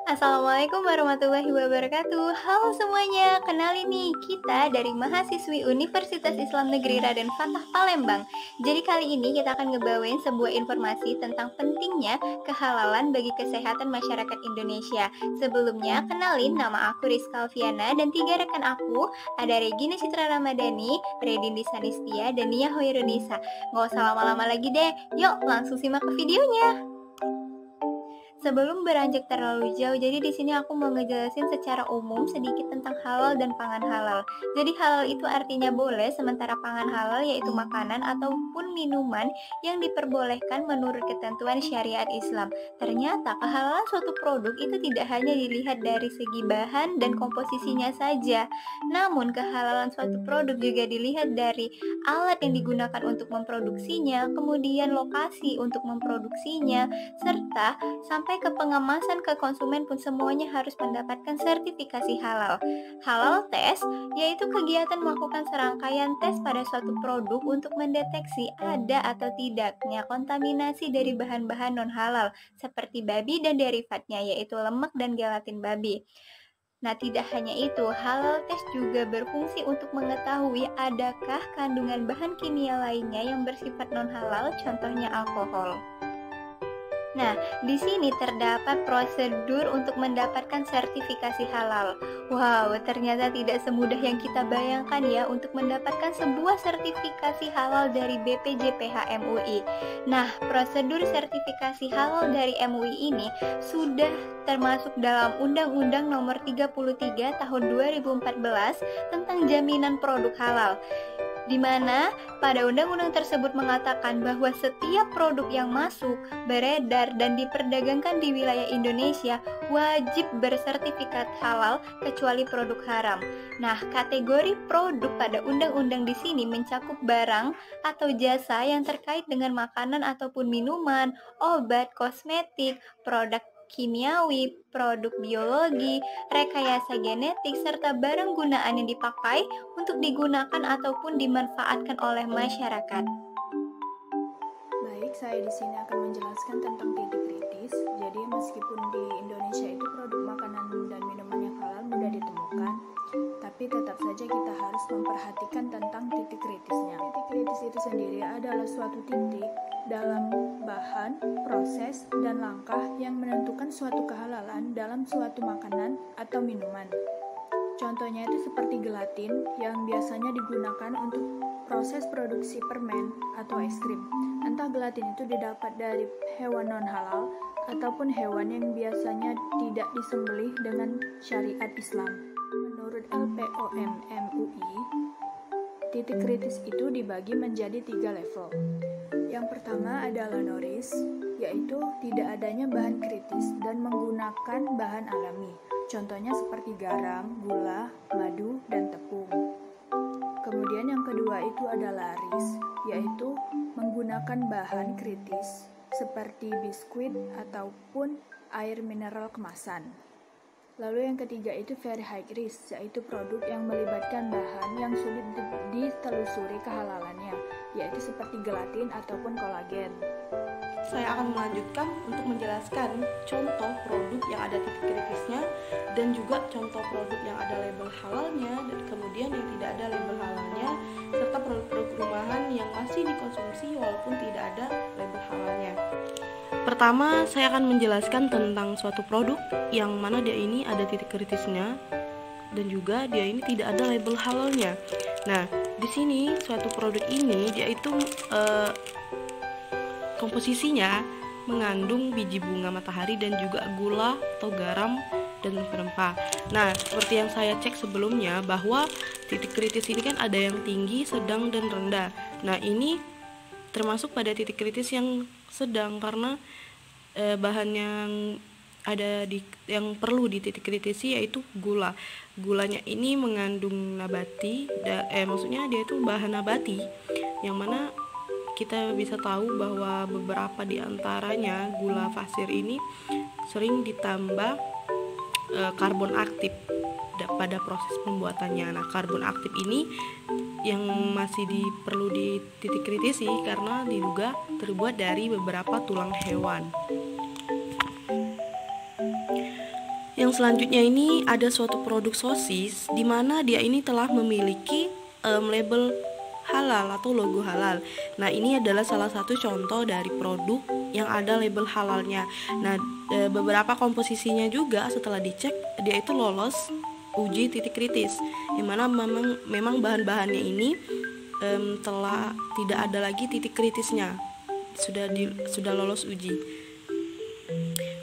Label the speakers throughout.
Speaker 1: Assalamualaikum warahmatullahi wabarakatuh. Halo semuanya, kenalin nih kita dari mahasiswi Universitas Islam Negeri Raden Fatah Palembang. Jadi kali ini kita akan ngebawain sebuah informasi tentang pentingnya kehalalan bagi kesehatan masyarakat Indonesia. Sebelumnya, kenalin nama aku Rizka Alfiana dan tiga rekan aku ada Regina Citra Ramadhani, Redindi Sanistia, dan Nia Hoirunisa. Nggak usah lama-lama lagi deh, yuk langsung simak ke videonya. Sebelum beranjak terlalu jauh, jadi di sini aku mau ngejelasin secara umum sedikit tentang halal dan pangan halal. Jadi halal itu artinya boleh, sementara pangan halal yaitu makanan ataupun minuman yang diperbolehkan menurut ketentuan syariat Islam. Ternyata kehalalan suatu produk itu tidak hanya dilihat dari segi bahan dan komposisinya saja, namun kehalalan suatu produk juga dilihat dari alat yang digunakan untuk memproduksinya, kemudian lokasi untuk memproduksinya, serta sampai ke pengemasan ke konsumen pun semuanya harus mendapatkan sertifikasi halal. Halal test yaitu kegiatan melakukan serangkaian tes pada suatu produk untuk mendeteksi ada atau tidaknya kontaminasi dari bahan-bahan non halal seperti babi dan derivatnya yaitu lemak dan gelatin babi. Nah, tidak hanya itu, halal test juga berfungsi untuk mengetahui adakah kandungan bahan kimia lainnya yang bersifat non halal, contohnya alkohol. Nah, di sini terdapat prosedur untuk mendapatkan sertifikasi halal. Wow, ternyata tidak semudah yang kita bayangkan ya untuk mendapatkan sebuah sertifikasi halal dari BPJPH MUI. Nah, prosedur sertifikasi halal dari MUI ini sudah termasuk dalam Undang-Undang Nomor 33 Tahun 2014 tentang Jaminan Produk Halal, di mana pada undang-undang tersebut mengatakan bahwa setiap produk yang masuk, beredar, dan diperdagangkan di wilayah Indonesia wajib bersertifikat halal kecuali produk haram. Nah, kategori produk pada undang-undang di sini mencakup barang atau jasa yang terkait dengan makanan ataupun minuman, obat, kosmetik, produk kimiawi, produk biologi, rekayasa genetik, serta barang gunaan yang dipakai untuk digunakan ataupun dimanfaatkan oleh masyarakat.
Speaker 2: Baik, saya di sini akan menjelaskan tentang titik kritis. Jadi, meskipun di Indonesia itu produk makanan dan minuman yang halal mudah ditemukan, tapi tetap saja kita harus memperhatikan tentang titik kritisnya. Titik kritis itu sendiri adalah suatu titik dalam bahan, proses, dan langkah yang menentukan suatu kehalalan dalam suatu makanan atau minuman. Contohnya itu seperti gelatin yang biasanya digunakan untuk proses produksi permen atau es krim. Entah gelatin itu didapat dari hewan non-halal ataupun hewan yang biasanya tidak disembelih dengan syariat Islam. Menurut LPOM MUI, titik kritis itu dibagi menjadi 3 level. Yang pertama adalah NORIS, yaitu tidak adanya bahan kritis dan menggunakan bahan alami. Contohnya seperti garam, gula, madu, dan tepung. Kemudian yang kedua itu adalah RIS, yaitu menggunakan bahan kritis seperti biskuit ataupun air mineral kemasan. Lalu yang ketiga itu very high risk, yaitu produk yang melibatkan bahan yang sulit ditelusuri kehalalannya, yaitu seperti gelatin ataupun kolagen.
Speaker 3: Saya akan melanjutkan untuk menjelaskan contoh produk yang ada titik kritisnya dan juga contoh produk yang ada label halalnya dan kemudian yang tidak ada label halalnya serta produk-produk rumahan yang masih dikonsumsi walaupun tidak ada label halalnya. Pertama, saya akan menjelaskan tentang suatu produk yang mana dia ini ada titik kritisnya dan juga dia ini tidak ada label halalnya. Nah, di sini suatu produk ini dia itu komposisinya mengandung biji bunga matahari dan juga gula atau garam dan rempah. Nah, seperti yang saya cek sebelumnya bahwa titik kritis ini kan ada yang tinggi, sedang, dan rendah. Nah, ini termasuk pada titik kritis yang sedang karena bahan yang ada yang perlu di titik kritis yaitu gula. Gulanya ini mengandung nabati, maksudnya dia itu bahan nabati yang mana kita bisa tahu bahwa beberapa di antaranya gula pasir ini sering ditambah karbon aktif pada proses pembuatannya. Nah, karbon aktif ini yang masih perlu dititik kritisi karena diduga terbuat dari beberapa tulang hewan. Yang selanjutnya ini ada suatu produk sosis di mana dia ini telah memiliki label halal atau logo halal. Nah, ini adalah salah satu contoh dari produk yang ada label halalnya. Nah, beberapa komposisinya juga setelah dicek dia itu lolos uji titik kritis, yang mana memang bahan-bahannya ini telah tidak ada lagi titik kritisnya, sudah lolos uji.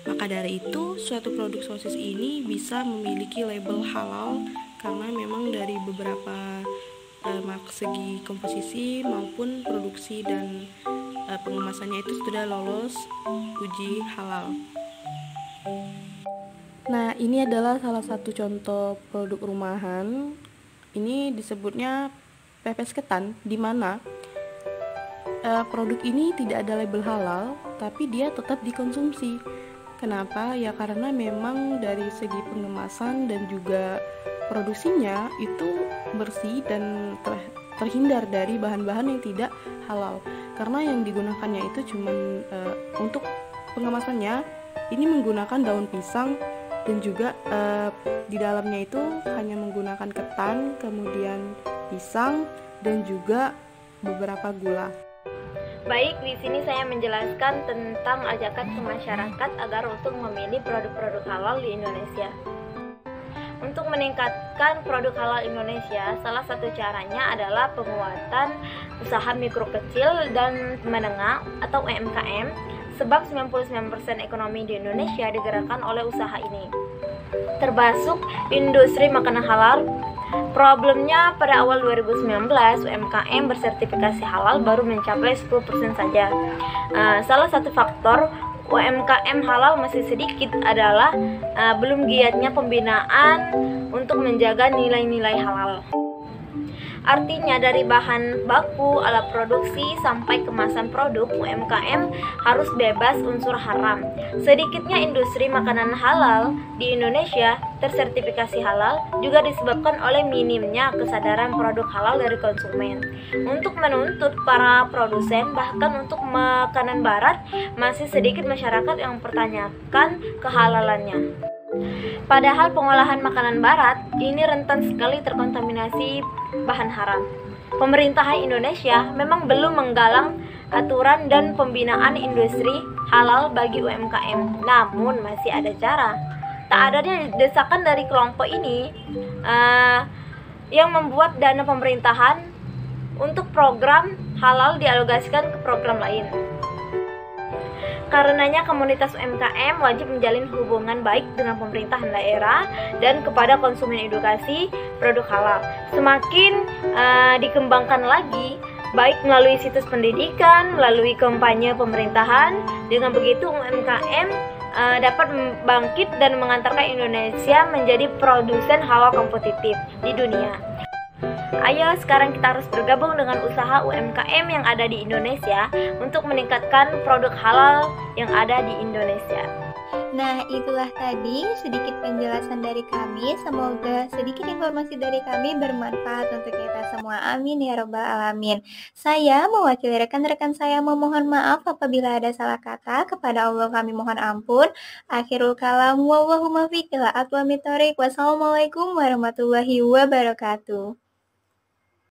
Speaker 3: Maka dari itu, suatu produk sosis ini bisa memiliki label halal karena memang dari beberapa segi komposisi maupun produksi dan pengemasannya itu sudah lolos uji halal. Nah, ini adalah salah satu contoh produk rumahan. Ini disebutnya pepes ketan, di mana produk ini tidak ada label halal, tapi dia tetap dikonsumsi. Kenapa? Ya karena memang dari segi pengemasan dan juga produksinya itu bersih dan terhindar dari bahan-bahan yang tidak halal. Karena yang digunakannya itu cuma untuk pengemasannya ini menggunakan daun pisang, dan juga di dalamnya itu hanya menggunakan ketan, kemudian pisang, dan juga beberapa gula.
Speaker 4: Baik, di sini saya menjelaskan tentang ajakan ke masyarakat agar untuk memilih produk-produk halal di Indonesia. Untuk meningkatkan produk halal Indonesia, salah satu caranya adalah penguatan usaha mikro kecil dan menengah atau UMKM, sebab 99% ekonomi di Indonesia digerakkan oleh usaha ini, termasuk industri makanan halal. Problemnya pada awal 2019 UMKM bersertifikasi halal baru mencapai 10% saja. Salah satu faktor UMKM halal masih sedikit adalah belum giatnya pembinaan untuk menjaga nilai-nilai halal. Artinya dari bahan baku, alat produksi, sampai kemasan produk, UMKM harus bebas unsur haram. Sedikitnya industri makanan halal di Indonesia tersertifikasi halal juga disebabkan oleh minimnya kesadaran produk halal dari konsumen. Untuk menuntut para produsen, bahkan untuk makanan barat, masih sedikit masyarakat yang mempertanyakan kehalalannya. Padahal pengolahan makanan barat ini rentan sekali terkontaminasi bahan haram. Pemerintahan Indonesia memang belum menggalang aturan dan pembinaan industri halal bagi UMKM, namun masih ada cara. Tak adanya desakan dari kelompok ini yang membuat dana pemerintahan untuk program halal dialokasikan ke program lain. Karenanya komunitas UMKM wajib menjalin hubungan baik dengan pemerintahan daerah dan kepada konsumen edukasi produk halal. Semakin dikembangkan lagi, baik melalui situs pendidikan, melalui kampanye pemerintahan. Dengan begitu UMKM dapat bangkit dan mengantarkan Indonesia menjadi produsen halal kompetitif di dunia. Ayo sekarang kita harus bergabung dengan usaha UMKM yang ada di Indonesia untuk meningkatkan produk halal yang ada di Indonesia.
Speaker 1: Nah, itulah tadi sedikit penjelasan dari kami. Semoga sedikit informasi dari kami bermanfaat untuk kita semua. Amin ya rabbal alamin. Saya mewakili rekan-rekan saya memohon maaf apabila ada salah kata. Kepada Allah kami mohon ampun. Akhirul kalam, wallahumma fiq ila aqwamit thoriq. Wassalamualaikum warahmatullahi wabarakatuh.